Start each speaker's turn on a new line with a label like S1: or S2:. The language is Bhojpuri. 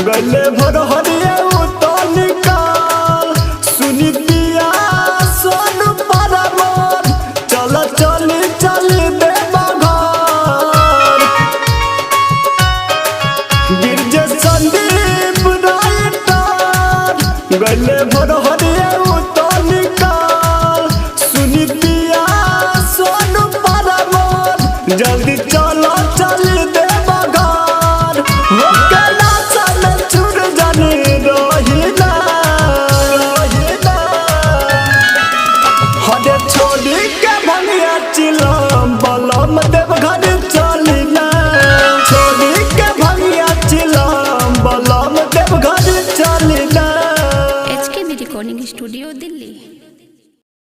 S1: गले भर हरिया तो निकाल सुनी दिया सोन परमोर चल चली चली देवघर गिरजे संदीप राइटर गले भर हरिया तो निकाल सुनी दिया सोन परमोर जल्दी चलो चली चिलम बलम देवघर चलिना छोड़ी के भंगिया चिलम बलम देवघर चलिना।
S2: HKB recording studio Delhi.